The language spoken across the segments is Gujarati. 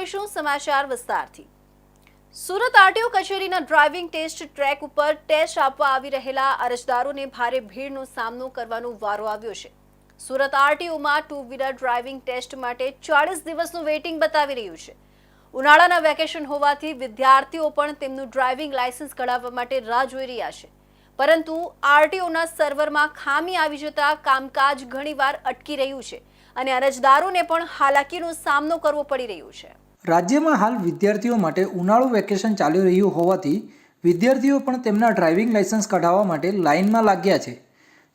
જાણીશું સમાચાર વિસ્તારથી। સુરત આરટીઓ કચેરીના ડ્રાઇવિંગ ટેસ્ટ ટ્રેક ઉપર ટેસ્ટ આપવા આવી રહેલા અરજદારોને ભારે ભીડનો સામનો કરવાનો વારો આવ્યો છે। સુરત આરટીઓમાં ટુ વ્હીલર ડ્રાઇવિંગ ટેસ્ટ માટે 40 દિવસનું વેઇટિંગ બતાવી રહ્યું છે। ઉનાળાના વેકેશન હોવાથી વિદ્યાર્થીઓ પણ તેમનું ડ્રાઇવિંગ લાયસન્સ કઢાવવા માટે રાહ જોઈ રહ્યા છે, પરંતુ આરટીઓના સર્વરમાં ખામી આવી જતા કામકાજ ઘણીવાર અટકી રહ્યું છે અને અરજદારોને પણ હાલાકીનો સામનો કરવો પડી રહ્યો છે। રાજ્યમાં હાલ વિદ્યાર્થીઓ માટે ઉનાળુ વેકેશન ચાલી રહ્યું હોવાથી વિદ્યાર્થીઓ પણ તેમના ડ્રાઇવિંગ લાયસન્સ કઢાવવા માટે લાઇનમાં લાગ્યા છે।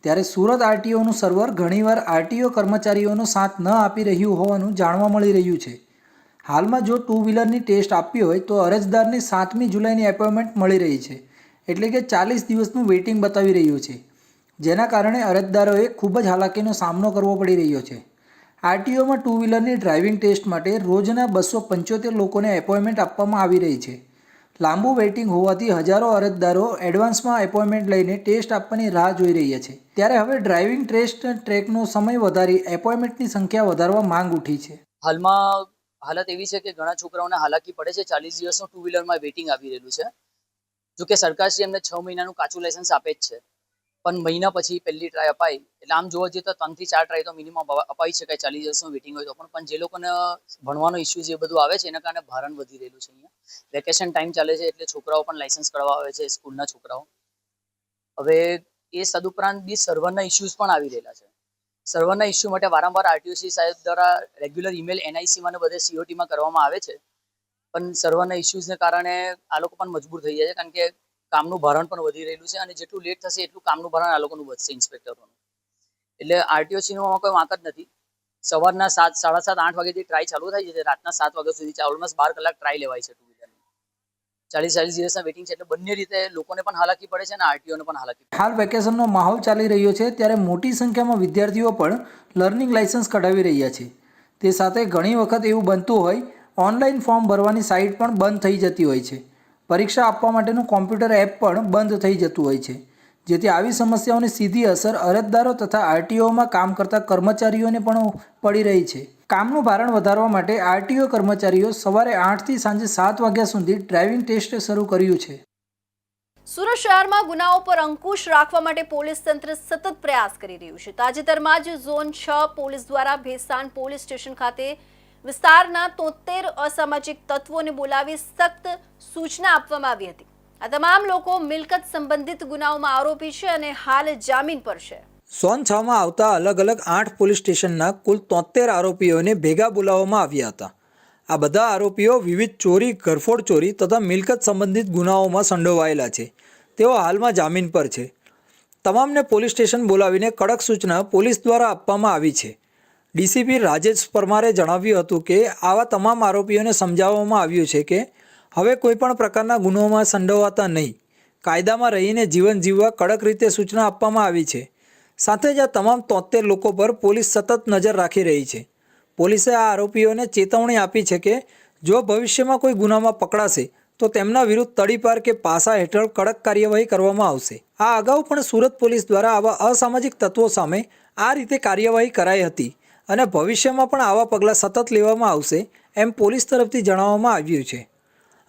ત્યારે સુરત આરટીઓનું સર્વર ઘણીવાર આરટીઓ કર્મચારીઓનો સાથ ન આપી રહ્યું હોવાનું જાણવા મળી રહ્યું છે। હાલમાં જો ટુ વ્હીલરની ટેસ્ટ આપવી હોય તો અરજદારને 7મી જુલાઈની એપોઇન્ટમેન્ટ મળી રહી છે, એટલે કે 40 દિવસનું વેઇટિંગ બતાવી રહ્યું છે, જેના કારણે અરજદારોએ ખૂબ જ હાલાકીનો સામનો કરવો પડી રહ્યો છે। આરટીઓમાં ટુ વ્હીલરની ડ્રાઇવિંગ ટેસ્ટ માટે રોજના 275 લોકોને એપોઇન્ટમેન્ટ આપવામાં આવી રહી છે। લાંબુ વેઇટિંગ હોવાથી હજારો અરજદારો એડવાન્સમાં એપોઇન્ટમેન્ટ લઈને ટેસ્ટ આપવાની રાહ જોઈ રહ્યા છે। ત્યારે હવે ડ્રાઇવિંગ ટેસ્ટ ટ્રેકનો સમય વધારી એપોઇન્ટમેન્ટની સંખ્યા વધારવા માંગ ઉઠી છે। હાલમાં હાલત એવી છે કે ઘણા છોકરાઓને હાલાકી પડે છે। 40 દિવસનું ટુ વ્હીલરમાં વેઇટિંગ આવી રહેલું છે। જો કે સરકારશ્રી એમને 6 મહિનાનું કાચું લાયસન્સ આપે જ છે, પણ મહિના પછી પહેલી ટ્રાય અપાય એટલે આમ જોવા જઈએ તો 3 થી 4 ટ્રાય તો મિનિમમ અપાઈ શકાય 40 દિવસનું વેઇટિંગ હોય તો પણ જે લોકોને ભણવાનો ઇસ્યુ જે બધું આવે છે એના કારણે ભારણ વધી રહેલું છે। અહીંયા વેકેશન ટાઈમ ચાલે છે એટલે છોકરાઓ પણ લાયસન્સ કઢાવવા આવે છે, સ્કૂલના છોકરાઓ। હવે એ સદુપરાંત બી સર્વરના ઇસ્યુઝ પણ આવી રહેલા છે। સર્વરના ઇસ્યુ માટે વારંવાર આરટીઓસી સાહેબ દ્વારા રેગ્યુલર ઈમેલ એનઆઈસીમાં બધે સીઓટીમાં કરવામાં આવે છે, પણ સર્વરના ઇસ્યુઝને કારણે આ લોકો પણ મજબૂર થઈ જાય છે, કારણ કે કામનું ભારણ પણ વધી રહેલું છે અને જેટલું લેટ થશે એટલું કામનું ભારણ આ લોકોનું વધશે ઇન્સ્પેક્ટરોનું। એટલે આરટીઓસીનો કોઈ વાંક જ નથી। સવારના 7, 7:30, 8 વાગ્યાથી ટ્રાય ચાલુ થાય છે, રાતના 7 વાગ્યા સુધી ઓલમોસ્ટ 12 કલાક ટ્રાય લેવાય છે ટુ વ્હીલરની। 40 દિવસના વેઇટિંગ છે એટલે બંને રીતે લોકોને પણ હાલાકી પડે છે અને આરટીઓને પણ હાલાકી પડે છે। હાલ વેકેશનનો માહોલ ચાલી રહ્યો છે, ત્યારે મોટી સંખ્યામાં વિદ્યાર્થીઓ પણ લર્નિંગ લાયસન્સ કઢાવી રહ્યા છે। તે સાથે ઘણી વખત એવું બનતું હોય ઓનલાઈન ફોર્મ ભરવાની સાઇટ પણ બંધ થઈ જતી હોય છે, પરીક્ષા આપવા માટેનું કોમ્પ્યુટર એપ પણ બંધ થઈ જતું હોય છે, જેથી આવી સમસ્યાઓની સીધી અસર અરજદારો તથા આરટીઓમાં કામ કરતા કર્મચારીઓને પણ પડી રહી છે। કામનું ભારણ વધારવા માટે આરટીઓ કર્મચારીઓ સવારે 8 થી સાંજે 7 વાગ્યા સુધી ડ્રાઇવિંગ ટેસ્ટ શરૂ કર્યું છે। સુરત શહેરમાં ગુનાઓ પર અંકુશ રાખવા માટે પોલીસ તંત્ર સતત પ્રયાસ કરી રહ્યું છે। તાજેતરમાં જ ઝોન 6 પોલીસ દ્વારા ભેસ્તાન પોલીસ સ્ટેશન ખાતે વિસ્તારના 73 અસામાજિક તત્વોને બોલાવી સખ્ત સૂચના આપવામાં આવી હતી। આ તમામ લોકો મિલકત સંબંધિત ગુનાઓમાં આરોપી છે અને હાલ જામીન પર છે। ઝોન 6માં આવતા અલગ અલગ 8 પોલીસ સ્ટેશનના કુલ 73 આરોપીઓને ભેગા બોલાવવામાં આવ્યા હતા। આ બધા આરોપીઓ વિવિધ ચોરી, ઘરફોડ ચોરી તથા મિલકત સંબંધિત ગુનાઓમાં સંડોવાયેલા છે। તેઓ હાલમાં જામીન પર છે। તમામને પોલીસ સ્ટેશન બોલાવીને કડક સૂચના પોલીસ દ્વારા આપવામાં આવી છે। ડીસીપી રાજેશ પરમારે જણાવ્યું હતું કે આવા તમામ આરોપીઓને સમજાવવામાં આવ્યું છે કે હવે કોઈપણ પ્રકારના ગુનાઓમાં સંડોવાતા નહીં, કાયદામાં રહીને જીવન જીવવા કડક રીતે સૂચના આપવામાં આવી છે। સાથે જ આ તમામ 73 લોકો પર પોલીસ સતત નજર રાખી રહી છે। પોલીસે આ આરોપીઓને ચેતવણી આપી છે કે જો ભવિષ્યમાં કોઈ ગુનામાં પકડાશે તો તેમના વિરુદ્ધ તડીપાર કે પાસા હેઠળ કડક કાર્યવાહી કરવામાં આવશે। આ અગાઉ પણ સુરત પોલીસ દ્વારા આવા અસામાજિક તત્વો સામે આ રીતે કાર્યવાહી કરાઈ હતી અને ભવિષ્યમાં પણ આવા પગલાં સતત લેવામાં આવશે એમ પોલીસ તરફથી જણાવવામાં આવ્યું છે।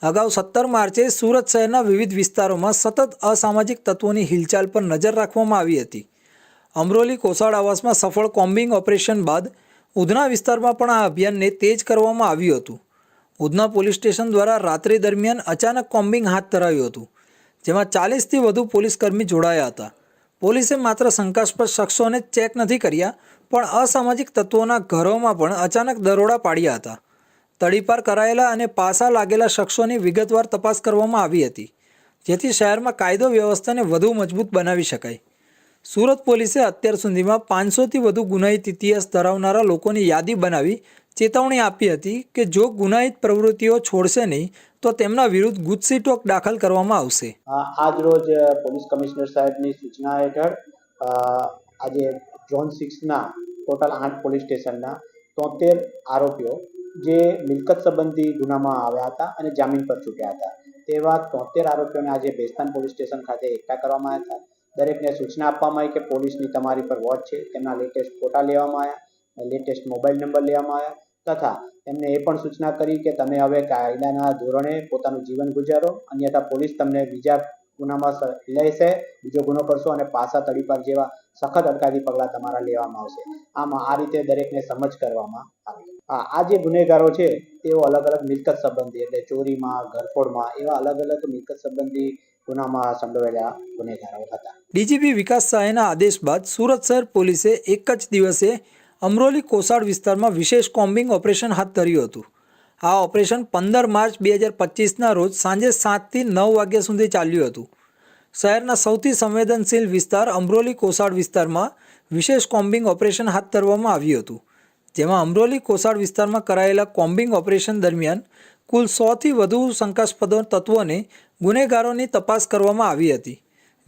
અગાઉ 17 માર્ચે સુરત શહેરના વિવિધ વિસ્તારોમાં સતત અસામાજિક તત્વોની હિલચાલ પર નજર રાખવામાં આવી હતી। અમરોલી કોસાડ આવાસમાં સફળ કોમ્બિંગ ઓપરેશન બાદ ઉધના વિસ્તારમાં પણ આ અભિયાનને તેજ કરવામાં આવ્યું હતું। ઉધના પોલીસ સ્ટેશન દ્વારા રાત્રિ દરમિયાન અચાનક કોમ્બિંગ હાથ ધરાયું હતું, જેમાં 40થી વધુ પોલીસકર્મી જોડાયા હતા। પોલીસે માત્ર શંકાસ્પદ શખ્સોને ચેક નથી કર્યા, પણ અસામાજિક તત્વોના ઘરોમાં પણ અચાનક દરોડા પાડ્યા હતા। તડીપાર કરાયેલા અને પાસા લાગેલા શખ્સોની વિગતવાર તપાસ કરવામાં આવી હતી, જેથી શહેરમાં કાયદો વ્યવસ્થાને વધુ મજબૂત બનાવી શકાય। સુરત પોલીસે અત્યાર સુધીમાં 500થી વધુ ગુનાહિત ઇતિહાસ ધરાવનારા લોકોની યાદી બનાવી ચેતવણી આપી હતી કે જો ગુનાહિત પ્રવૃત્તિઓ છોડશે નહીં તો તેમના વિરુદ્ધ ગુજસીટોક દાખલ કરવામાં આવશે। આજ રોજ પોલીસ કમિશનર સાહેબની સૂચના હેઠળ આજે ઝોન 6ના ટોટલ 8 પોલીસ સ્ટેશનના 73 આરોપીઓ જે મિલકત સંબંધી ગુનામાં આવ્યા હતા અને જામીન પર છૂટ્યા હતા તેવા 73 આરોપીઓને આજે ભેસ્તાન પોલીસ સ્ટેશન ખાતે એકઠા કરવામાં આવ્યા હતા। દરેકને સૂચના આપવામાં આવી કે પોલીસની તમારી પર વોચ છે। તેમના લેટેસ્ટ ફોટા લેવામાં આવ્યા, લેટેસ્ટ મોબાઈલ નંબર લેવામાં આવ્યા તથા એમને એ પણ સૂચના કરી કે તમે હવે કાયદાના ધોરણે પોતાનું જીવન ગુજારો, અન્યથા પોલીસ તમને બીજા ગુનામાં લેશે, બીજો ગુનો કરશો અને પાસા તડીપાર જેવા સખત અટકાયતી પગલાં તમારા લેવામાં આવશે. આમાં આ રીતે દરેકને સમજ કરવામાં આવી. આ જે ગુનેગારો છે તેઓ અલગ અલગ મિલકત સંબંધી એટલે ચોરીમાં, ઘરફોડમાં એવા અલગ અલગ મિલકત સંબંધી ગુનામાં સંડોવાયેલા ગુનેગારો હતા. ડીજીપી વિકાસ સહાયના આદેશ બાદ સુરત શહેર પોલીસે એક જ દિવસે અમરોલી કોસાડ વિસ્તારમાં વિશેષ કોમ્બિંગ ઓપરેશન હાથ ધર્યું હતું. આ ઓપરેશન 15 માર્ચ 2025ના રોજ સાંજે 7 થી 9 વાગ્યા સુધી ચાલ્યું હતું. શહેરના સૌથી સંવેદનશીલ વિસ્તાર અમરોલી કોસાડ વિસ્તારમાં વિશેષ કોમ્બિંગ ઓપરેશન હાથ ધરવામાં આવ્યું હતું, જેમાં અમરોલી કોસાડ વિસ્તારમાં કરાયેલા કોમ્બિંગ ઓપરેશન દરમિયાન કુલ 100થી વધુ શંકાસ્પદ તત્વોને ગુનેગારોની તપાસ કરવામાં આવી હતી.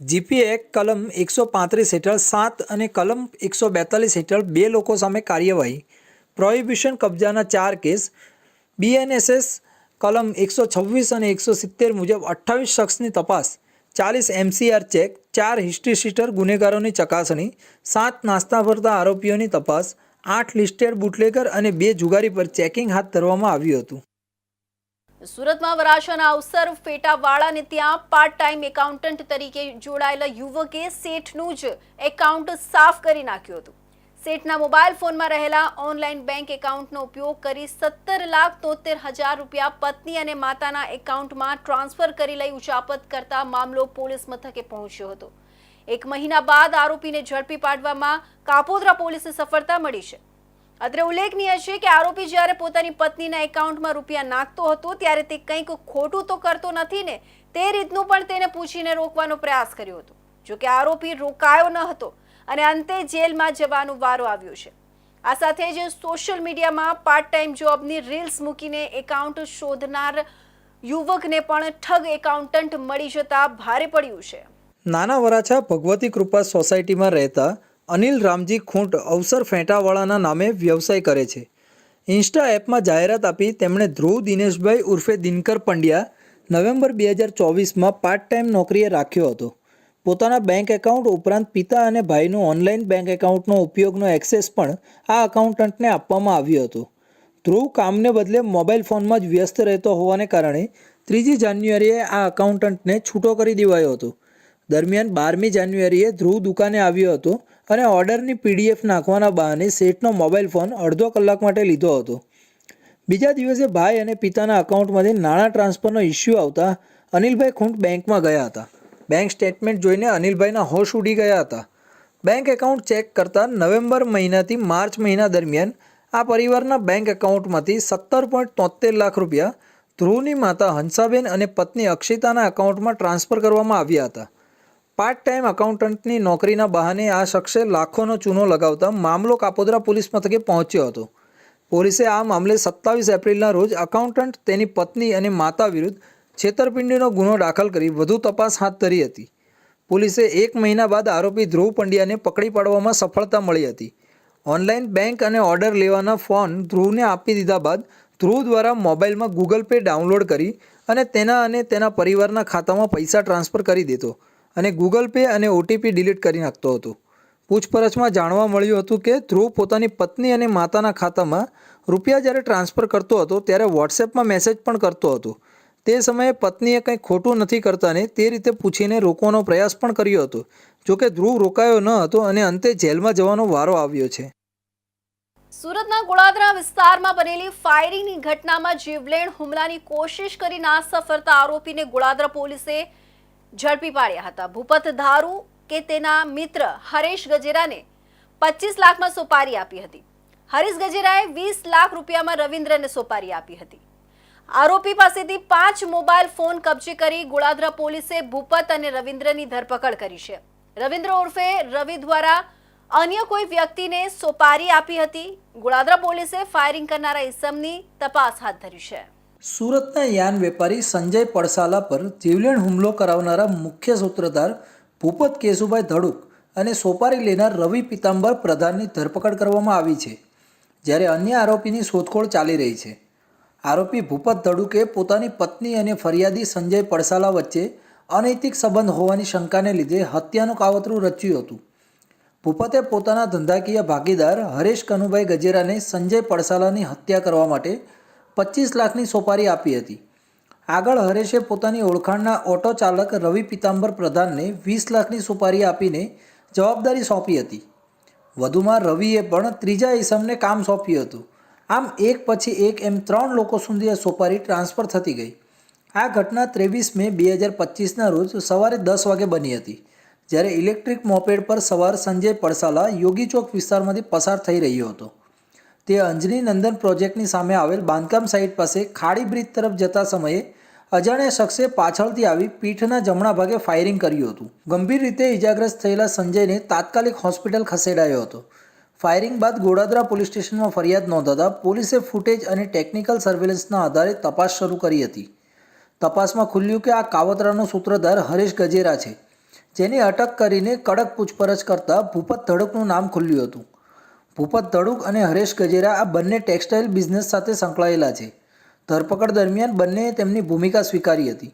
જીપી એક્ટ કલમ 135 હેઠળ 7 અને કલમ 142 હેઠળ 2 લોકો સામે કાર્યવાહી, પ્રોહિબિશન કબજાના 4 કેસ, બીએનએસએસ કલમ 126 અને 170 મુજબ 28 શખ્સની તપાસ, 40 MCR ચેક, 4 હિસ્ટ્રી શીટર ગુનેગારોની ચકાસણી, 7 નાસ્તા ફરતા આરોપીઓની તપાસ, 8 લિસ્ટેડ બુટલેગર અને 2 જુગારી પર ચેકિંગ હાથ ધરવામાં આવ્યું હતું. સુરતમાં વરાછાના અવસર ફેટાવાળાને ત્યાં પાર્ટ ટાઈમ એકાઉન્ટન્ટ તરીકે જોડાયેલા યુવકે શેઠનું જ એકાઉન્ટ સાફ કરી નાખ્યું હતું. શેઠના મોબાઈલ ફોનમાં રહેલા ઓનલાઈન બેંક એકાઉન્ટનો ઉપયોગ કરી 17,73,000 રૂપિયા પત્ની અને માતાના એકાઉન્ટમાં ટ્રાન્સફર કરી લઈ ઉચાપત કરતા મામલો પોલીસ મથકે પહોંચ્યો હતો. 1 મહિના બાદ આરોપીને ઝડપી પાડવામાં કાપોદ્રા પોલીસે સફળતા મળી છે. અત્રે ઉલ્લેખનીય છે કે આરોપી જ્યારે પોતાની પત્નીના એકાઉન્ટમાં રૂપિયા નાખતો હતો ત્યારે તે કંઈક ખોટું તો કરતો નથી ને, તે રીતનું પણ તેને પૂછીને રોકવાનો પ્રયાસ કર્યો હતો. જોકે આરોપી રોકાયો ન હતો અને અંતે જેલમાં જવાનો વારો આવ્યો છે. આ સાથે જ સોશિયલ મીડિયામાં પાર્ટ ટાઈમ જોબની રીલ્સ મૂકીને એકાઉન્ટ શોધનાર યુવકને પણ ઠગ એકાઉન્ટન્ટ મળી જતા ભારે પડ્યું છે. નાના વરાછા ભગવતી કૃપા સોસાયટીમાં રહેતા અનિલ રામજી ખૂંટ અવસર ફેંટાવાળાના નામે વ્યવસાય કરે છે. ઇન્સ્ટા એપમાં જાહેરાત આપી તેમણે ધ્રુવ દિનેશભાઈ ઉર્ફે દિનકર પંડ્યા નવેમ્બર 2024માં પાર્ટ ટાઈમ નોકરીએ રાખ્યો હતો. પોતાના બેંક એકાઉન્ટ ઉપરાંત પિતા અને ભાઈનું ઓનલાઈન બેંક એકાઉન્ટનો ઉપયોગનો એક્સેસ પણ આ એકાઉન્ટન્ટને આપવામાં આવ્યો હતો. ધ્રુવ કામને બદલે મોબાઈલ ફોનમાં જ વ્યસ્ત રહેતો હોવાને કારણે 3 જાન્યુઆરીએ આ એકાઉન્ટન્ટને છૂટો કરી દેવાયો હતો. દરમિયાન 12મી જાન્યુઆરીએ ધ્રુવ દુકાને આવ્યો હતો અને ઓર્ડરની PDF નાખવાના બહાને શેઠનો મોબાઈલ ફોન અડધો કલાક માટે લીધો હતો. બીજા દિવસે ભાઈ અને પિતાના એકાઉન્ટમાંથી નાણાં ટ્રાન્સફરનો ઇસ્યુ આવતા અનિલભાઈ ખૂંટ બેંકમાં ગયા હતા. બેંક સ્ટેટમેન્ટ જોઈને અનિલભાઈના હોશ ઉડી ગયા હતા. બેંક એકાઉન્ટ ચેક કરતાં નવેમ્બર મહિનાથી માર્ચ મહિના દરમિયાન આ પરિવારના બેંક એકાઉન્ટમાંથી 17.73 લાખ રૂપિયા ધ્રુવની માતા હંસાબેન અને પત્ની અક્ષિતાના એકાઉન્ટમાં ટ્રાન્સફર કરવામાં આવ્યા હતા. પાર્ટ ટાઈમ એકાઉન્ટન્ટની નોકરીના બહાને આ શખ્સે લાખોનો ચૂનો લગાવતા મામલો કાપોદ્રા પોલીસ મથકે પહોંચ્યો હતો. પોલીસે આ મામલે 27 એપ્રિલના રોજ એકાઉન્ટન્ટ, તેની પત્ની અને માતા વિરુદ્ધ છેતરપિંડીનો ગુનો દાખલ કરી વધુ તપાસ હાથ ધરી હતી. પોલીસે 1 મહિના બાદ આરોપી ધ્રુવ પંડ્યાને પકડી પાડવામાં સફળતા મળી હતી. ઓનલાઈન બેંક અને ઓર્ડર લેવાના ફોન ધ્રુવને આપી દીધા બાદ ધ્રુવ દ્વારા મોબાઈલમાં ગૂગલ પે ડાઉનલોડ કરી અને તેના પરિવારના ખાતામાં પૈસા ટ્રાન્સફર કરી દેતો અને ગૂગલ પે અને OTP ડિલીટ કરી નાખતો હતો. પૂછપરછમાં જાણવા મળ્યું હતું કે ધ્રુવ પોતાની પત્ની અને માતાના ખાતામાં રૂપિયા જ્યારે ટ્રાન્સફર કરતો હતો ત્યારે વોટ્સએપમાં મેસેજ પણ કરતો હતો. તે સમયે પત્નીએ કંઈ ખોટું નથી કરતાને તે રીતે પૂછીને રોકવાનો પ્રયાસ પણ કર્યો હતો. જોકે ધ્રુવ રોકાયો ન હતો અને અંતે જેલમાં જવાનો વારો આવ્યો છે. સુરતના ગોળાદરા વિસ્તારમાં બનેલી ફાયરિંગની ઘટનામાં જીવલેણ હુમલાની કોશિશ કરી નાસ્તા ફરતા આરોપીને ગોળાદરા પોલીસે ઝડપી પાડ્યા હતા. ભૂપત ધારુ કે તેના મિત્ર હરેશ ગજેરાને 25 લાખમાં સોપારી આપી હતી. હરીશ ગજેરાએ 20 લાખ રૂપિયામાં રવિન્દ્રને સોપારી આપી હતી. આરોપી પાસેથી 5 મોબાઈલ ફોન કબજે કરી ગોળાદરા પોલીસે ભૂપત અને રવિન્દ્રની ધરપકડ કરી છે. રવિન્દ્ર ઉર્ફે રવિ દ્વારા અન્ય કોઈ વ્યક્તિને સોપારી આપી હતી. ગોળાદરા પોલીસે ફાયરિંગ કરનારા ઇસમની તપાસ હાથ ધરી છે. સુરતના યાન વેપારી સંજય પડસાલા પર જીવલેણ હુમલો કરાવનારા મુખ્ય સૂત્રધાર ભૂપત કેશુભાઈ ધડુક અને સોપારી લેનાર રવિ પિતાંબર પ્રધાનની ધરપકડ કરવામાં આવી છે, જ્યારે અન્ય આરોપીની શોધખોળ ચાલી રહી છે. આરોપી ભૂપત ધડુકે પોતાની પત્ની અને ફરિયાદી સંજય પડસાલા વચ્ચે અનૈતિક સંબંધ હોવાની શંકાને લીધે હત્યાનું કાવતરું રચ્યું હતું. ભૂપતે પોતાના ધંધાકીય ભાગીદાર હરેશ કનુભાઈ ગજેરાને સંજય પડસાલાની હત્યા કરવા માટે 25 લાખની સોપારી આપી હતી. આગળ હરેશે પોતાની ઓળખાણના ઓટો ચાલક રવિ પિતાંબર પ્રધાનને 20 લાખની સોપારી આપીને જવાબદારી સોંપી હતી. વધુમાં રવિએ પણ ત્રીજા ઈસમને કામ સોંપ્યું હતું. આમ એક પછી એક એમ 3 લોકો સુધી આ સોપારી ટ્રાન્સફર થતી ગઈ. આ ઘટના 23 મે 2025ના રોજ સવારે 10 વાગે બની હતી, જ્યારે ઇલેક્ટ્રિક મોપેડ પર સવાર સંજય પડસાલા યોગી ચોક વિસ્તારમાંથી પસાર થઈ રહ્યો હતો. તે અંજની નંદન પ્રોજેક્ટની સામે આવેલ બાંધકામ સાઇટ પાસે ખાડી બ્રિજ તરફ જતા સમયે અજાણ્યા શખ્સે પાછળથી આવી પીઠના જમણા ભાગે ફાયરિંગ કર્યું હતું. ગંભીર રીતે ઇજાગ્રસ્ત થયેલા સંજયને તાત્કાલિક હોસ્પિટલ ખસેડાયો હતો. ફાયરિંગ બાદ ગોડાદરા પોલીસ સ્ટેશનમાં ફરિયાદ નોંધાતા પોલીસે ફૂટેજ અને ટેકનિકલ સર્વેલન્સના આધારે તપાસ શરૂ કરી હતી. તપાસમાં ખુલ્યું કે આ કાવતરાનો સૂત્રધાર હરેશ ગજેરા છે, જેની અટક કરીને કડક પૂછપરછ કરતા ભૂપત ધડુકનું નામ ખુલ્યું હતું. ભૂપત ધડુક અને હરેશ ગજેરા આ બંને ટેક્સટાઇલ બિઝનેસ સાથે સંકળાયેલા છે. ધરપકડ દરમિયાન બંનેએ તેમની ભૂમિકા સ્વીકારી હતી.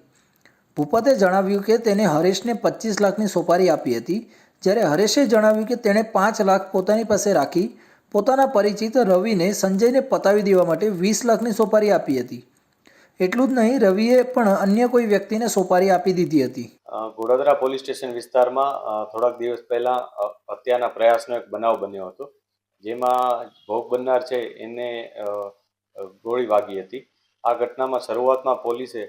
ભૂપતે જણાવ્યું કે તેને હરેશને 25 લાખની સોપારી આપી હતી, જ્યારે હરેશે જણાવ્યું કે તેણે 5 લાખ પોતાની પાસે રાખી પોતાના પરિચિત રવિને સંજયને પતાવી દેવા માટે 20 લાખની સોપારી આપી હતી. એટલું જ નહીં, રવિએ પણ અન્ય કોઈ વ્યક્તિને સોપારી આપી દીધી હતી. ગોડાદરા પોલીસ સ્ટેશન વિસ્તારમાં થોડાક દિવસ પહેલા હત્યાના પ્રયાસનો એક બનાવ બન્યો હતો, જેમાં ભોગ બનનાર છે એને ગોળી વાગી હતી. આ ઘટનામાં શરૂઆતમાં પોલીસે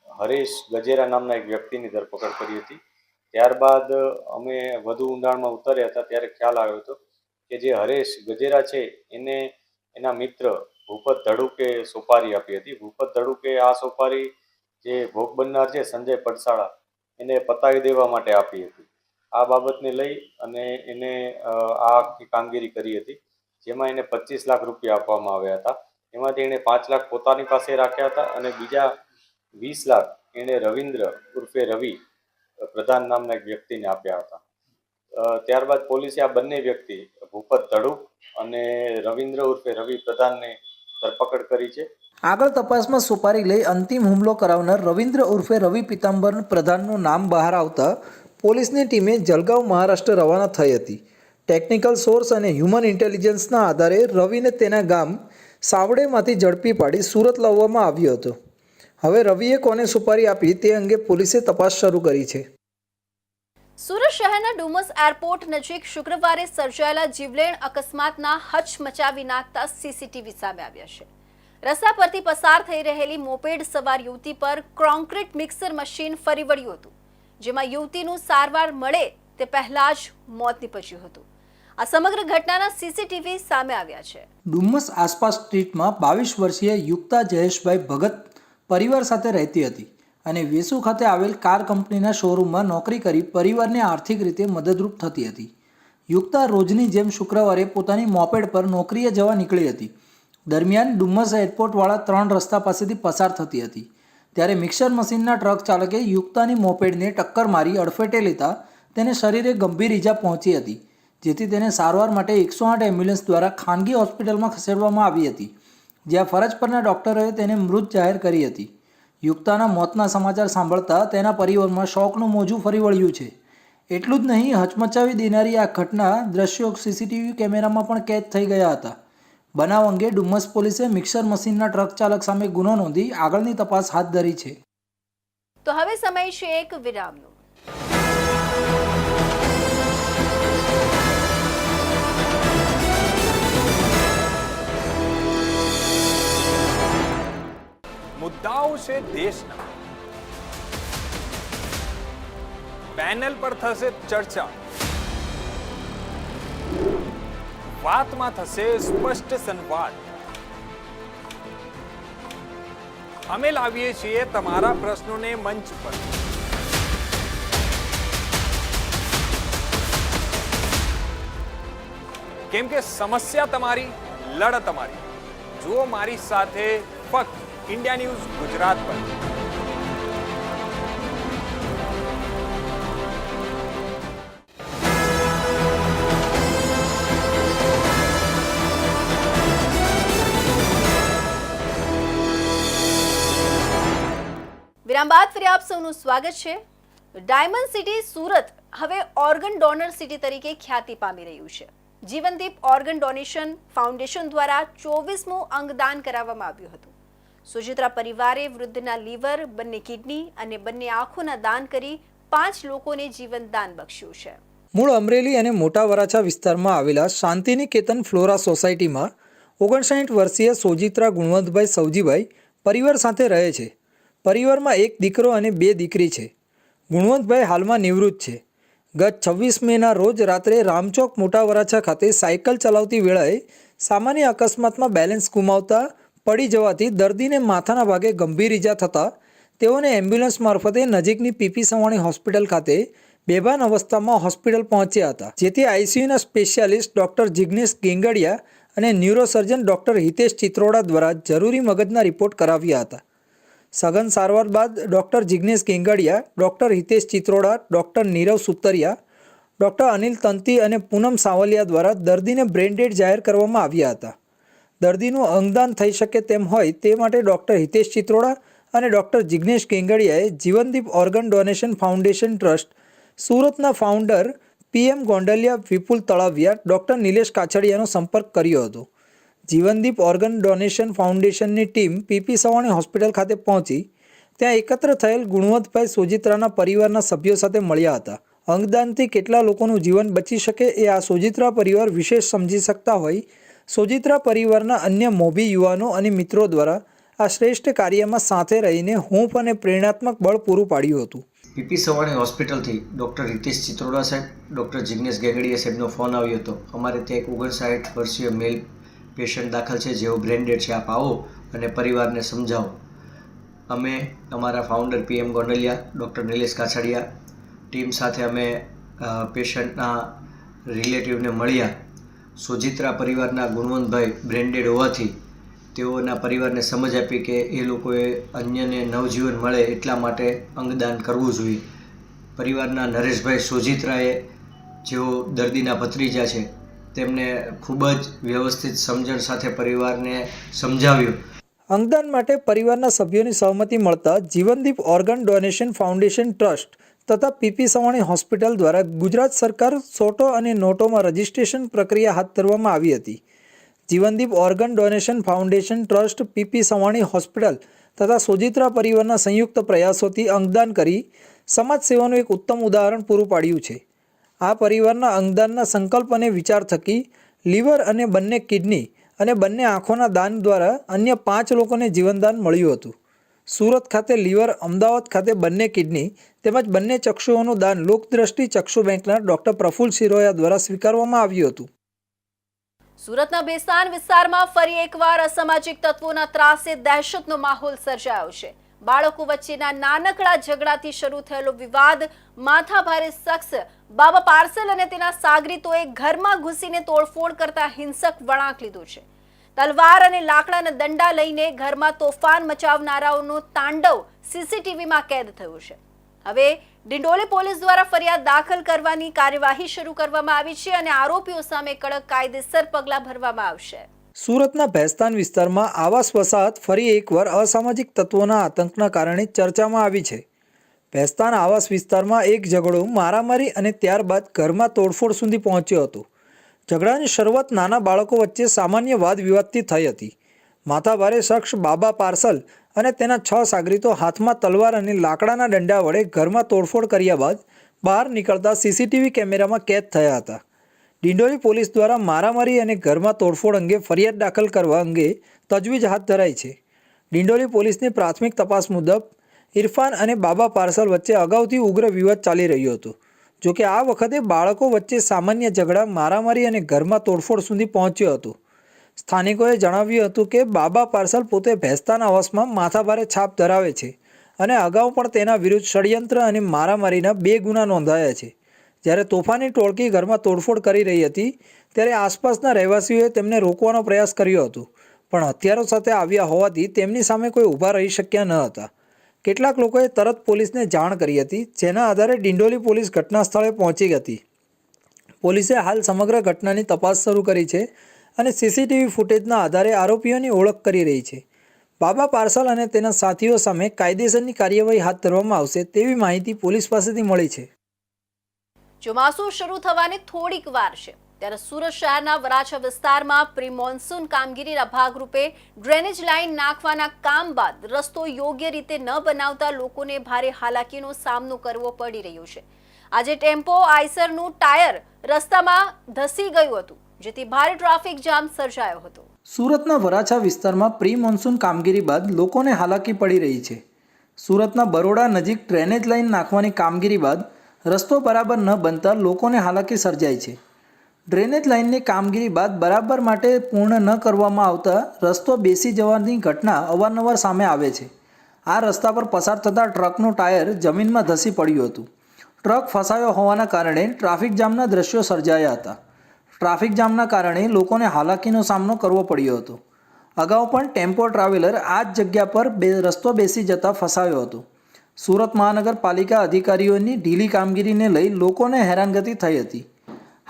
હરેશ ગજેરા નામના એક વ્યક્તિની ધરપકડ કરી હતી. ત્યારબાદ અમે વધુ ઊંડાણમાં ઉતર્યા હતા ત્યારે ખ્યાલ આવ્યો હતો કે જે હરેશ ગજેરા છે એને એના મિત્ર ભૂપત ધડુકે સોપારી આપી હતી. ભૂપત ધડુકે આ સોપારી જે ભોગ બનનાર છે સંજય પડસાળા એને પતાવી દેવા માટે આપી હતી. આ બાબતને લઈ અને એને આ આખી કામગીરી કરી હતી, જેમાં એને 25 લાખ રૂપિયા આપવામાં આવ્યા હતા. એમાંથી એણે 5 લાખ પોતાની પાસે રાખ્યા હતા અને બીજા 20 લાખ એણે રવિન્દ્ર ઉર્ફે રવિ પ્રધાન નામના એક વ્યક્તિને આપ્યા હતા. ત્યારબાદ પોલીસે આ બંને વ્યક્તિ ભૂપત ધડુક અને રવિન્દ્ર ઉર્ફે રવિ પ્રધાનને ધરપકડ કરી છે. આગળ તપાસમાં સોપારી લઈ અંતિમ હુમલો કરાવનાર રવિન્દ્ર ઉર્ફે રવિ પિતાંબર પ્રધાનનું નામ બહાર આવતા પોલીસની ટીમે જલગાંવ મહારાષ્ટ્ર રવાના થઈ હતી. ટેકનિકલ સોર્સ અને હ્યુમન ઇન્ટેલિજન્સના આધારે રવિને તેના ગામ સાવડેમાંથી ઝડપી પાડી સુરત લાવવામાં આવ્યો હતો. હવે રવિએ કોને સુપારી આપી તે અંગે પોલીસે તપાસ શરૂ કરી છે. સુરત શહેરના ડુમસ એરપોર્ટ નજીક શુક્રવારે સર્જાયેલા જીવલેણ અકસ્માતના હચમચાવી નાખતા સીસીટીવી સામે આવ્યા છે. રસ્તા પરથી પસાર થઈ રહેલી મોપેડ સવાર યુવતી પર કોન્ક્રીટ મિક્સર મશીન ફરી વળ્યું હતું, જેમાં યુવતીનું સારવાર મળે તે પહેલા જ મોત નીપજ્યું હતું. આ સમગ્ર ઘટનાના સીસીટીવી સામે આવ્યા છે. ડુમ્મસ આસપાસ સ્ટ્રીટમાં 22 વર્ષીય યુક્તા જયેશભાઈ ભગત પરિવાર સાથે રહેતી હતી અને વેસુ ખાતે આવેલ કાર કંપનીના શોરૂમમાં નોકરી કરી પરિવારને આર્થિક રીતે મદદરૂપ થતી હતી. યુક્તા રોજની જેમ શુક્રવારે પોતાની મોપેડ પર નોકરીએ જવા નીકળી હતી. દરમિયાન ડુમ્મસ એરપોર્ટવાળા 3 રસ્તા પાસેથી પસાર થતી હતી, ત્યારે મિક્સર મશીનના ટ્રક ચાલકે યુક્તાની મોપેડને ટક્કર મારી અડફેટે લેતા તેને શરીરે ગંભીર ઈજા પહોંચી હતી, જેથી તેને સારવાર માટે 108 એમ્બ્યુલન્સ દ્વારા ખાનગી હોસ્પિટલમાં ખસેડવામાં આવી હતી, જ્યાં ફરજ પરના ડોક્ટરોએ તેને મૃત જાહેર કરી હતી. યુક્તાના મોતના સમાચાર સાંભળતા તેના પરિવારમાં શોકનું મોજું ફરી વળ્યું છે. એટલું જ નહીં, હચમચાવી દેનારી આ ઘટના દ્રશ્યો સીસીટીવી કેમેરામાં પણ કેદ થઈ ગયા હતા. બનાવ અંગે ડુમ્મસ પોલીસે મિક્સર મશીનના ટ્રક ચાલક સામે ગુનો નોંધી આગળની તપાસ હાથ ધરી છે. તો હવે સમય છે એક વિરામનો. મુદ્દાઓ છે દેશના, પેનલ પર થશે ચર્ચા, વાતમાં થશે સ્પષ્ટ સંવાદ. અમે લાવીએ છીએ તમારા પ્રશ્નોને મંચ પર. કેમ કે સમસ્યા તમારી, લડત તમારી. જુઓ મારી સાથે ફક્ત ઇન્ડિયા ન્યૂઝ ગુજરાત પર. વિરામ બાદ ફરી આપ સૌનું સ્વાગત છે. ડાયમંડ સિટી સુરત હવે ઓર્ગન ડોનર સિટી તરીકે ખ્યાતિ પામી રહ્યું છે. જીવનદીપ ઓર્ગન ડોનેશન ફાઉન્ડેશન દ્વારા 24મું અંગદાન કરાવવામાં આવ્યું હતું. સુજિત્રા પરિવારે વૃદ્ધના લીવર, બંને કિડની અને બંને આંખોના દાન કરી 5 લોકોને જીવનદાન બખ્શ્યું છે. મૂળ અમરેલી અને મોટા વરાછા વિસ્તારમાં આવેલા શાંતિનિકેતન ફ્લોરા સોસાયટીમાં 59 વર્ષીય સોજિત્રા ગુણવંતભાઈ સૌજીભાઈ પરિવાર સાથે રહે છે. પરિવારમાં એક દીકરો અને 2 દીકરી છે. ગુણવંતભાઈ હાલમાં નિવૃત્ત છે. ગત 26 મેના રોજ રાત્રે રામચોક મોટા વરાછા ખાતે સાયકલ ચલાવતી વેળાએ સામાન્ય અકસ્માતમાં બેલેન્સ ગુમાવતા પડી જવાથી દર્દીને માથાના ભાગે ગંભીર ઈજા થતાં તેઓને એમ્બ્યુલન્સ મારફતે નજીકની પીપી સવાણી હોસ્પિટલ ખાતે બેભાન અવસ્થામાં હોસ્પિટલ પહોંચ્યા હતા, જેથી આઈસીયુના સ્પેશિયાલિસ્ટ ડૉક્ટર જિગ્નેશ ગેંગડિયા અને ન્યુરોસર્જન ડૉક્ટર હિતેશ ચિત્રોડા દ્વારા જરૂરી મગજના રિપોર્ટ કરાવ્યા હતા. સઘન સારવાર બાદ doctor Jignesh Gengadiya, doctor Hitesh Chitroda, doctor Nirav Sutariya, doctor Anil Tanti અને પૂનમ સાવલિયા દ્વારા દર્દીને બ્રેન ડેડ જાહેર કરવામાં આવ્યા હતા. દર્દીનું અંગદાન થઈ શકે તેમ હોય તે માટે ડૉક્ટર હિતેશ ચિત્રોડા અને ડૉક્ટર જિગ્નેશ ગેંગડિયાએ Jeevandeep organ donation foundation trust, સુરતના founder PM Gondaliya, Vipul Talaviya, doctor Nilesh કાછડિયાનો સંપર્ક કર્યો હતો. જીવનદીપ ઓર્ગન ડોનેશન ફાઉન્ડેશનની ટીમ પીપી સવાણી હોસ્પિટલ ખાતે પહોંચી ત્યાં એકત્ર થયેલ ગુણવંતભાઈ સોજિત્રાના પરિવારના સભ્યો સાથે મળ્યા હતા. અંગદાનથી કેટલા લોકોનું જીવન બચી શકે એ આ સોજિત્રા પરિવાર વિશેષ સમજી શકતા હોય સોજિત્રા પરિવારના અન્ય મોભી યુવાનો અને મિત્રો દ્વારા આ શ્રેષ્ઠ કાર્યમાં સાથે રહીને હૂંફ અને પ્રેરણાત્મક બળ પૂરું પાડ્યું હતું. પીપી સવાણી હોસ્પિટલથી ડૉક્ટર હિતેશ ચિત્રોડા સાહેબ, ડૉક્ટર જિગ્નેશ ગેંગડિયા સાહેબનો ફોન આવ્યો હતો. અમારે ત્યાં એક 59 વર્ષીય મેલ પેશન્ટ દાખલ છે, જેઓ બ્રેન ડેડ છે, આપ આવો અને પરિવારને સમજાવો. અમે અમારા founder PM Gondaliya, doctor Nilesh Kachhadiya team સાથે અમે પેશન્ટના રિલેટિવને મળ્યા. સોજિત્રા પરિવારના ગુણવંતભાઈ બ્રેન ડેડ હોવાથી તેઓના પરિવારને સમજ આપી કે એ લોકોએ અન્યને નવજીવન મળે એટલા માટે અંગદાન કરવું જોઈએ. પરિવારના નરેશભાઈ સોજિત્રાએ, જેઓ દર્દીના ભત્રીજા છે, તેમને ખૂબ જ વ્યવસ્થિત સમજણ સાથે પરિવારને સમજાવ્યું. અંગદાન માટે પરિવારના સભ્યોની સહમતિ મળતા જીવનદીપ ઓર્ગન ડોનેશન ફાઉન્ડેશન ટ્રસ્ટ તથા પીપી સવાણી હોસ્પિટલ દ્વારા ગુજરાત સરકાર સોટો અને નોટોમાં રજિસ્ટ્રેશન પ્રક્રિયા હાથ ધરવામાં આવી હતી. જીવનદીપ organ donation foundation trust PP Savani hospital તથા સોજિત્રા પરિવારના સંયુક્ત પ્રયાસોથી અંગદાન કરી સમાજ સેવાનું એક ઉત્તમ ઉદાહરણ પૂરું પાડ્યું છે. આ પરિવારના અંગદાનના સંકલ્પ અને વિચાર થકી લીવર અને બંને કિડની અને બંને આંખોના દાન દ્વારા અન્ય 5 લોકોને જીવનદાન મળ્યું હતું. સુરત ખાતે લીવર, અમદાવાદ ખાતે બંને કિડની તેમજ બંને ચક્ષુઓનું દાન લોકદ્રષ્ટિ ચક્ષુ બેંકના ડૉક્ટર પ્રફુલ્લ શિરોયા દ્વારા સ્વીકારવામાં આવ્યું હતું. સુરતના બેસ્તાન વિસ્તારમાં ફરી એકવાર અસામાજિક તત્વોના ત્રાસે દહેશતનો માહોલ સર્જાયો છે. બાળકો વચ્ચેના નાનકડા ઝઘડાથી શરૂ થયેલો વિવાદ માથાભારે શખ્સ બાબા પાર્સલ અને તેના સાગરીતોએ ઘરમાં ઘૂસીને તોડફોડ કરતા હિંસક વળાંક લીધો છે. તલવાર અને લાકડાના દંડા લઈને ઘરમાં તોફાન મચાવનારાઓનો તાંડવ CCTVમાં કેદ થયો છે. હવે ડિંડોલી પોલીસ દ્વારા ફરિયાદ દાખલ કરવાની કાર્યવાહી શરૂ કરવામાં આવી છે અને આરોપીઓ સામે કડક કાયદેસર પગલાં ભરવામાં આવશે. સુરતના ભેસ્તાન વિસ્તારમાં આવાસ વસાહત ફરી એકવાર અસામાજિક તત્વોના આતંકના કારણે ચર્ચામાં આવી છે. ભેસ્તાન આવાસ વિસ્તારમાં એક ઝઘડો મારામારી અને ત્યારબાદ ઘરમાં તોડફોડ સુધી પહોંચ્યો હતો. ઝઘડાની શરૂઆત નાના બાળકો વચ્ચે સામાન્ય વાદ વિવાદથી થઈ હતી. માથાભારે શખ્સ બાબા પાર્સલ અને તેના 6 સાગરીતો હાથમાં તલવાર અને લાકડાના દંડા વડે ઘરમાં તોડફોડ કર્યા બાદ બહાર નીકળતા CCTV કેમેરામાં કેદ થયા હતા. ડિંડોલી પોલીસ દ્વારા મારામારી અને ઘરમાં તોડફોડ અંગે ફરિયાદ દાખલ કરવા અંગે તજવીજ હાથ ધરાઈ છે. ડિંડોલી પોલીસની પ્રાથમિક તપાસ મુજબ ઇરફાન અને બાબા પાર્સલ વચ્ચે અગાઉથી ઉગ્ર વિવાદ ચાલી રહ્યો હતો. જોકે આ વખતે બાળકો વચ્ચે સામાન્ય ઝઘડા મારામારી અને ઘરમાં તોડફોડ સુધી પહોંચ્યો હતો. સ્થાનિકોએ જણાવ્યું હતું કે બાબા પાર્સલ પોતે ભેસ્તાન આવાસમાં માથાભારે છાપ ધરાવે છે અને અગાઉ પણ તેના વિરુદ્ધ ષડયંત્ર અને મારામારીના 2 ગુના નોંધાયા છે. જ્યારે તોફાની ટોળકી ઘરમાં તોડફોડ કરી રહી હતી ત્યારે આસપાસના રહેવાસીઓએ તેમને રોકવાનો પ્રયાસ કર્યો હતો, પણ હથિયારો સાથે આવ્યા હોવાથી તેમની સામે કોઈ ઊભા રહી શક્યા ન હતા. કેટલાક લોકોએ તરત પોલીસને જાણ કરી હતી, જેના આધારે ડિંડોલી પોલીસ ઘટના સ્થળે પહોંચી હતી. પોલીસે હાલ સમગ્ર ઘટનાની તપાસ શરૂ કરી છે અને CCTV ફૂટેજના આધારે આરોપીઓની ઓળખ કરી રહી છે. બાબા પાર્સલ અને તેના સાથીઓ સામે કાયદેસરની કાર્યવાહી હાથ ધરવામાં આવશે તેવી માહિતી પોલીસ પાસેથી મળી છે. ચોમાસું શરૂ થવાની થોડીક વાર છે ત્યારે સુરત શહેરના વરાછા વિસ્તારમાં પ્રી મોન્સૂન કામગીરીના ભાગરૂપે ડ્રેનેજ લાઇન નાખવાના કામ બાદ રસ્તો યોગ્ય રીતે ન બનાવતા લોકોને ભારે હાલાકીનો સામનો કરવો પડી રહ્યો છે. આજે ટેમ્પો આઈસરનું ટાયર રસ્તામાં ધસી ગયું હતું, જેથી ભારે ટ્રાફિક જામ સર્જાયો હતો. સુરતના વરાછા વિસ્તારમાં પ્રી મોન્સૂન કામગીરી બાદ લોકોને હાલાકી પડી રહી છે. સુરતના બરોડા નજીક ડ્રેનેજ લાઇન નાખવાની કામગીરી બાદ રસ્તો બરાબર ન બનતા લોકોને હાલાકી સર્જાય છે. ડ્રેનેજ લાઇનની કામગીરી બાદ બરાબર માટે પૂર્ણ ન કરવામાં આવતા રસ્તો બેસી જવાની ઘટના અવારનવાર સામે આવે છે. આ રસ્તા પર પસાર થતા ટ્રકનું ટાયર જમીનમાં ધસી પડ્યું હતું. ટ્રક ફસાયો હોવાના કારણે ટ્રાફિક જામના દ્રશ્યો સર્જાયા હતા. ટ્રાફિક જામના કારણે લોકોને હાલાકીનો સામનો કરવો પડ્યો હતો. અગાઉ પણ ટેમ્પો ટ્રાવેલર આ જ જગ્યા પર રસ્તો બેસી જતા ફસાયો હતો. સુરત મહાનગરપાલિકા અધિકારીઓની ઢીલી કામગીરીને લઈ લોકોને હેરાનગતિ થઈ હતી.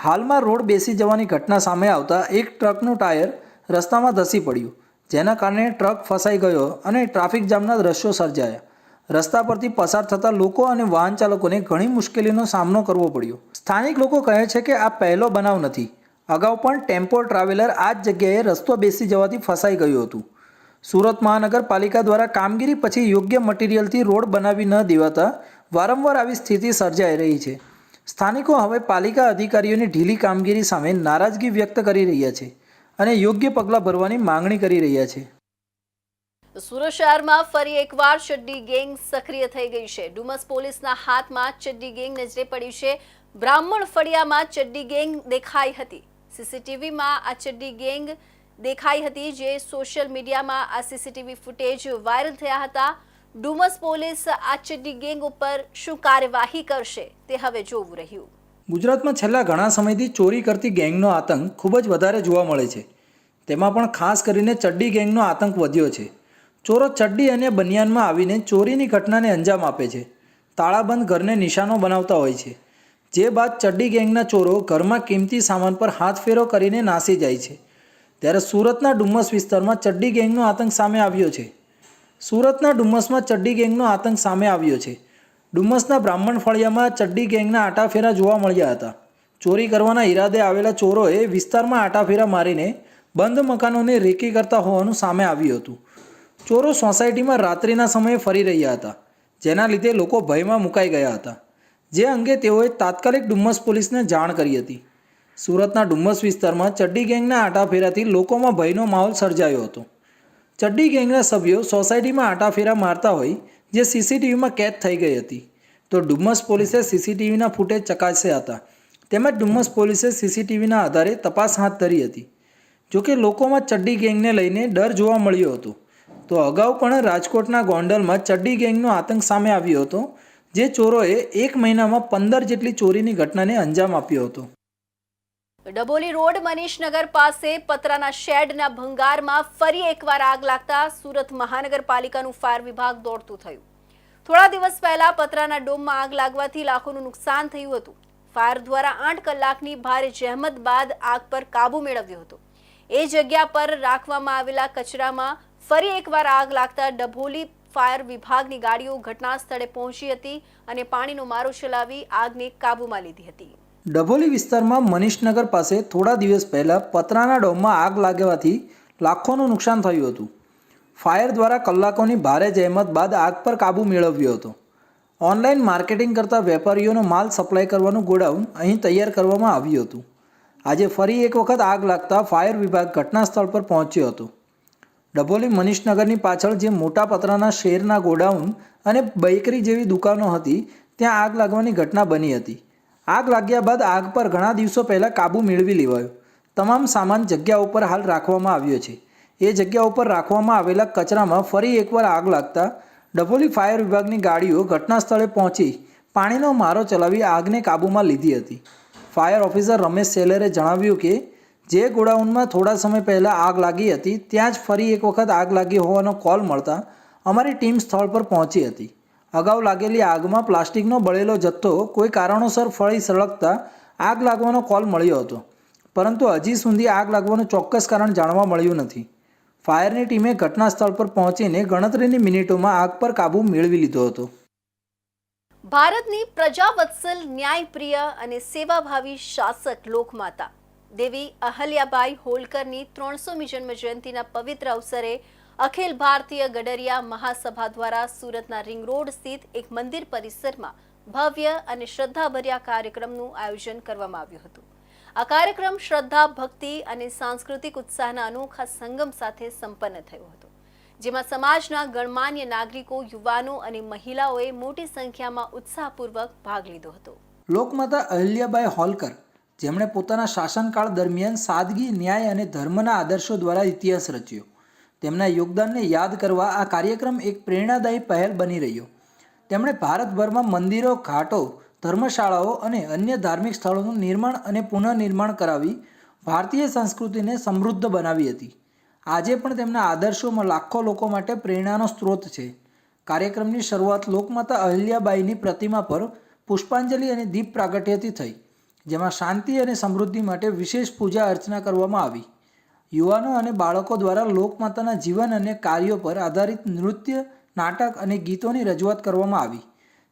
હાલમાં રોડ બેસી જવાની ઘટના સામે આવતા એક ટ્રકનું ટાયર રસ્તામાં ધસી પડ્યું, જેના કારણે ટ્રક ફસાઈ ગયો અને ટ્રાફિક જામના દ્રશ્યો સર્જાયા. રસ્તા પરથી પસાર થતા લોકો અને વાહન ચાલકોને ઘણી મુશ્કેલીનો સામનો કરવો પડ્યો. સ્થાનિક લોકો કહે છે કે આ પહેલો બનાવ નથી. અગાઉ પણ ટેમ્પો ટ્રાવેલર આ જ જગ્યાએ રસ્તો બેસી જવાથી ફસાઈ ગયું હતું. સુરત મહાનગરપાલિકા દ્વારા કામગીરી પછી યોગ્ય મટીરિયલથી રોડ બનાવી ન દેવાતા વારંવાર આવી સ્થિતિ સર્જાઈ રહી છે. સ્થાનિકો હવે પાલિકા અધિકારીઓની ઢીલી કામગીરી સામે નારાજગી વ્યક્ત કરી રહ્યા છે અને યોગ્ય પગલાં ભરવાની માંગણી કરી રહ્યા છે. સુરત શહેરમાં ફરી એકવાર ચડ્ડી ગેંગ સક્રિય થઈ ગઈ છે. ડુમસ પોલીસના હાથમાં ચડ્ડી ગેંગ નજરે પડી છે. બ્રાહ્મણ ફળિયામાં ચડ્ડી ગેંગ દેખાઈ હતી. સીસીટીવીમાં આ ચડ્ડી ગેંગ દેખાઈ હતી, જે સોશિયલ મીડિયામાં આ સીસીટીવી ફૂટેજ વાયરલ થયા હતા. ડુમસ પોલીસ આ ચડ્ડી ગેંગ ઉપર શું કાર્યવાહી કરશે તે હવે જોવું રહ્યું. ગુજરાતમાં છેલ્લા ઘણા સમયથી ચોરી કરતી ગેંગનો આતંક ખૂબ જ વધારે જોવા મળે છે. તેમાં પણ ખાસ કરીને ચડ્ડી ગેંગનો આતંક વધ્યો છે. ચોરો ચડ્ડી અને બનિયાનમાં આવીને ચોરીની ઘટનાને અંજામ આપે છે. તાળાબંધ ઘરને નિશાનો બનાવતા હોય છે, જે બાદ ચડ્ડી ગેંગના ચોરો ઘરમાં કિંમતી સામાન પર હાથફેરો કરીને નાસી જાય છે. ત્યારે સુરતના ડુમસ વિસ્તારમાં ચડ્ડી ગેંગનો આતંક સામે આવ્યો છે. સુરતના ડુમસમાં ચડ્ડી ગેંગનો આતંક સામે આવ્યો છે. ડુમસના બ્રાહ્મણ ફળિયામાં ચડ્ડી ગેંગના આટાફેરા જોવા મળ્યા હતા. ચોરી કરવાના ઈરાદે આવેલા ચોરોએ વિસ્તારમાં આટાફેરા મારીને બંધ મકાનોને રેકી કરતા હોવાનું સામે આવ્યું હતું. ચોરો સોસાયટીમાં રાત્રિના સમયે ફરી રહ્યા હતા, જેના લીધે લોકો ભયમાં મુકાઈ ગયા હતા, જે અંગે તેઓએ તાત્કાલિક ડુમસ પોલીસને જાણ કરી હતી. સુરતના ડુમસ વિસ્તારમાં ચડ્ડી ગેંગના આટાફેરાથી લોકોમાં ભયનો માહોલ સર્જાયો હતો. ચડ્ડી ગેંગના સભ્યો સોસાયટીમાં આટાફેરા મારતા હોય જે સીસીટીવીમાં કેદ થઈ ગઈ હતી. તો ડુમસ પોલીસે સીસીટીવીના ફૂટેજ ચકાસ્યા હતા. તેમજ ડુમસ પોલીસે સીસીટીવીના આધારે તપાસ હાથ ધરી હતી. જોકે લોકોમાં ચડ્ડી ગેંગને લઈને ડર જોવા મળ્યો હતો. તો અગાઉ પણ રાજકોટના ગોંડલમાં ચડ્ડી ગેંગનો આતંક સામે આવ્યો હતો, જે ચોરોએ એક મહિનામાં 15 જેટલી ચોરીની ઘટનાને અંજામ આપ્યો હતો. ડબોલી રોડ મનીષનગર પાસે પતરાના શેડના ભંગારમાં ફરી એકવાર આગ લાગતા સુરત મહાનગરપાલિકાનું ફાયર વિભાગ દોડતું થયું. થોડા દિવસ પહેલા પતરાના ડોમમાં આગ લાગવાથી લાખોનું નુકસાન થયું હતું. ફાયર દ્વારા 8 કલાકની ભારે જહેમત બાદ આગ પર કાબુ મેળવ્યો હતો. એ જગ્યા પર રાખવામાં આવેલા કચરામાં ફરી એકવાર આગ લાગતા ડભોલી ફાયર વિભાગની ગાડીઓ ઘટના સ્થળે પહોંચી હતી અને પાણીનો મારો ચલાવી આગને કાબૂમાં લીધી હતી. ડભોલી વિસ્તારમાં મનીષનગર પાસે થોડા દિવસ પહેલાં પતરાના ડોમમાં આગ લાગવાથી લાખોનું નુકસાન થયું હતું. ફાયર દ્વારા કલાકોની ભારે જહેમત બાદ આગ પર કાબૂ મેળવ્યો હતો. ઓનલાઈન માર્કેટિંગ કરતા વેપારીઓનો માલ સપ્લાય કરવાનું ગોડાઉન અહીં તૈયાર કરવામાં આવ્યું હતું. આજે ફરી એક વખત આગ લાગતા ફાયર વિભાગ ઘટના સ્થળ પર પહોંચ્યો હતો. ડભોલી મનીષનગરની પાછળ જે મોટા પતરાના શેરના ગોડાઉન અને બેકરી જેવી દુકાનો હતી, ત્યાં આગ લાગવાની ઘટના બની હતી. આગ લાગ્યા બાદ આગ પર ઘણા દિવસો પહેલાં કાબૂ મેળવી લેવાયો. તમામ સામાન જગ્યા ઉપર હાલ રાખવામાં આવ્યો છે. એ જગ્યા ઉપર રાખવામાં આવેલા કચરામાં ફરી એકવાર આગ લાગતા ડભોલી ફાયર વિભાગની ગાડીઓ ઘટના સ્થળે પહોંચી પાણીનો મારો ચલાવી આગને કાબૂમાં લીધી હતી. ફાયર ઓફિસર રમેશ સેલરે જણાવ્યું કે જે ગોડાઉનમાં થોડા સમય પહેલાં આગ લાગી હતી, ત્યાં જ ફરી એક વખત આગ લાગી હોવાનો કોલ મળતા અમારી ટીમ સ્થળ પર પહોંચી હતી. અગાઉ લાગેલી આગમાં પ્લાસ્ટિકનો બળેલો જથ્થો કોઈ કારણોસર ફરી સળગતા આગ લાગવાનો કોલ મળ્યો હતો, પરંતુ હજી સુધી આગ લાગવાનું ચોક્કસ કારણ જાણવા મળ્યું નથી. ફાયરની ટીમે ઘટના સ્થળ પર પહોંચીને ગણતરીની મિનિટોમાં આગ પર કાબૂ મેળવી લીધો હતો. ભારતની પ્રજાવત્સલ ન્યાયપ્રિય અને સેવાભાવી શાસક લોકમાતા દેવી અહલ્યાબાઈ હોલકરની 300મી જન્મજયંતિના પવિત્ર અવસરે અખિલ ભારતીય ગડરિયા મહાસભા દ્વારા સુરતના રિંગ રોડ સ્થિત એક મંદિર પરિસરમાં ભવ્ય અને શ્રદ્ધાભર્યા કાર્યક્રમનું આયોજન કરવામાં આવ્યું હતું. આ કાર્યક્રમ શ્રદ્ધા, ભક્તિ અને સાંસ્કૃતિક ઉત્સાહના અનોખા સંગમ સાથે સંપન્ન થયો હતો, જેમાં સમાજના ગણમાન્ય નાગરિકો, યુવાનો અને મહિલાઓએ મોટી સંખ્યામાં ઉત્સાહપૂર્વક ભાગ લીધો હતો. લોકમાતા અહલ્યાબાઈ હોલકર, જેમણે પોતાના શાસનકાળ દરમિયાન સાદગી, ન્યાય અને ધર્મના આદર્શો દ્વારા ઇતિહાસ રચ્યો, તેમના યોગદાનને યાદ કરવા આ કાર્યક્રમ એક પ્રેરણાદાયી પહેલ બની રહ્યો. તેમણે ભારતભરમાં મંદિરો, ઘાટો, ધર્મશાળાઓ અને અન્ય ધાર્મિક સ્થળોનું નિર્માણ અને પુનઃનિર્માણ કરાવી ભારતીય સંસ્કૃતિને સમૃદ્ધ બનાવી હતી. આજે પણ તેમના આદર્શોમાં લાખો લોકો માટે પ્રેરણાનો સ્ત્રોત છે. કાર્યક્રમની શરૂઆત લોકમાતા અહલ્યાબાઈની પ્રતિમા પર પુષ્પાંજલિ અને દીપ પ્રાગટ્યથી થઈ, જેમાં શાંતિ અને સમૃદ્ધિ માટે વિશેષ પૂજા અર્ચના કરવામાં આવી. યુવાનો અને બાળકો દ્વારા લોકમાતાના જીવન અને કાર્યો પર આધારિત નૃત્ય, નાટક અને ગીતોની રજૂઆત કરવામાં આવી,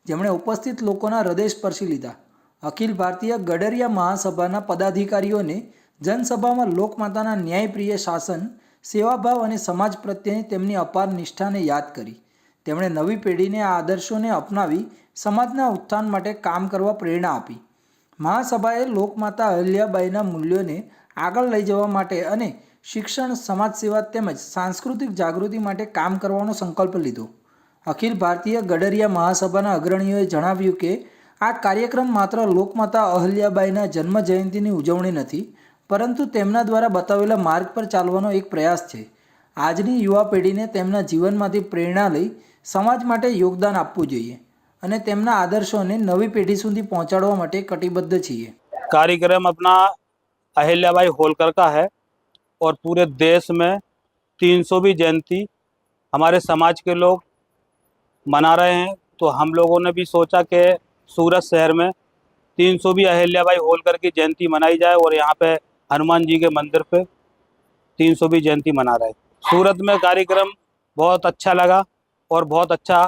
જેમણે ઉપસ્થિત લોકોના હૃદય સ્પર્શી લીધા. અખિલ ભારતીય ગડરિયા મહાસભાના પદાધિકારીઓને જનસભામાં લોકમાતાના ન્યાયપ્રિય શાસન, સેવાભાવ અને સમાજ પ્રત્યેની તેમની અપાર નિષ્ઠાને યાદ કરી. તેમણે નવી પેઢીને આ આદર્શોને અપનાવી સમાજના ઉત્થાન માટે કામ કરવા પ્રેરણા આપી. મહાસભાએ લોકમાતા અહલ્યાબાઈના મૂલ્યોને આગળ લઈ જવા માટે અને શિક્ષણ, સમાજસેવા તેમજ સાંસ્કૃતિક જાગૃતિ માટે કામ કરવાનો સંકલ્પ લીધો. અખિલ ભારતીય ગડરિયા મહાસભાના અગ્રણીઓએ જણાવ્યું કે આ કાર્યક્રમ માત્ર લોકમાતા અહલ્યાબાઈના જન્મ જયંતિની ઉજવણી નથી, પરંતુ તેમના દ્વારા બતાવેલા માર્ગ પર ચાલવાનો એક પ્રયાસ છે. આજની યુવા પેઢીને તેમના જીવનમાંથી પ્રેરણા લઈ સમાજ માટે યોગદાન આપવું જોઈએ અને તેમના આદર્શોને નવી પેઢી સુધી પહોંચાડવા માટે કટિબદ્ધ છીએ. कार्यक्रम अपना अहिल्याबाई होलकर का है और पूरे देश में 300वीं जयंती हमारे समाज के लोग मना रहे हैं, तो हम लोगों ने भी सोचा कि सूरत शहर में 300वीं अहिल्याबाई होलकर की जयंती मनाई जाए और यहाँ पे हनुमान जी के मंदिर पे 300वीं जयंती मना रहे. सूरत में कार्यक्रम बहुत अच्छा लगा और बहुत अच्छा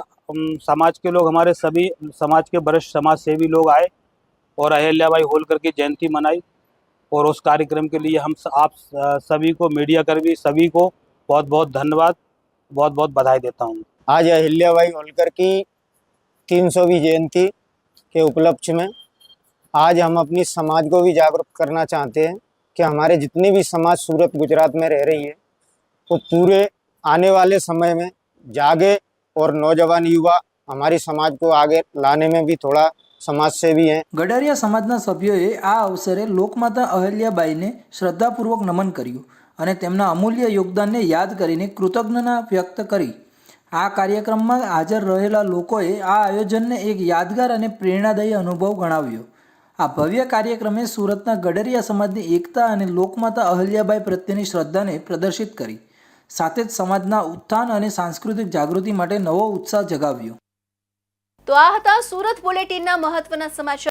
समाज के लोग, हमारे सभी समाज के वरिष्ठ समाज सेवी लोग आए और अहिल्याबाई होलकर की जयंती मनाई. और उस कार्यक्रम के लिए हम आप सभी को, मीडिया कर्मी सभी को बहुत बहुत धन्यवाद, बहुत बहुत बधाई देता हूँ. आज अहिल्याबाई होलकर की 300वीं जयंती के उपलक्ष्य में आज हम अपनी समाज को भी जागरूक करना चाहते हैं कि हमारे जितने भी समाज सूरत गुजरात में रह रही है वो पूरे आने वाले समय में जागे और नौजवान युवा हमारी समाज को आगे लाने में भी थोड़ा समाज सेवी हैं. ગડરિયા સમાજના સભ્યોએ આ અવસરે લોકમાતા અહલ્યાબાઈને શ્રદ્ધાપૂર્વક નમન કર્યું અને તેમના અમૂલ્ય યોગદાનને યાદ કરીને કૃતજ્ઞતા વ્યક્ત કરી. આ કાર્યક્રમમાં હાજર રહેલા લોકોએ આ આયોજનને એક યાદગાર અને પ્રેરણાદાયી અનુભવ ગણાવ્યો. આ ભવ્ય કાર્યક્રમે સુરતના ગડરિયા સમાજની એકતા અને લોકમાતા અહલ્યાબાઈ પ્રત્યેની શ્રદ્ધાને પ્રદર્શિત કરી, સાથે જ સમાજના ઉત્થાન અને સાંસ્કૃતિક જાગૃતિ માટે નવો ઉત્સાહ જગાવ્યો. તો આ હતા સુરત બુલેટિનના મહત્વના સમાચાર.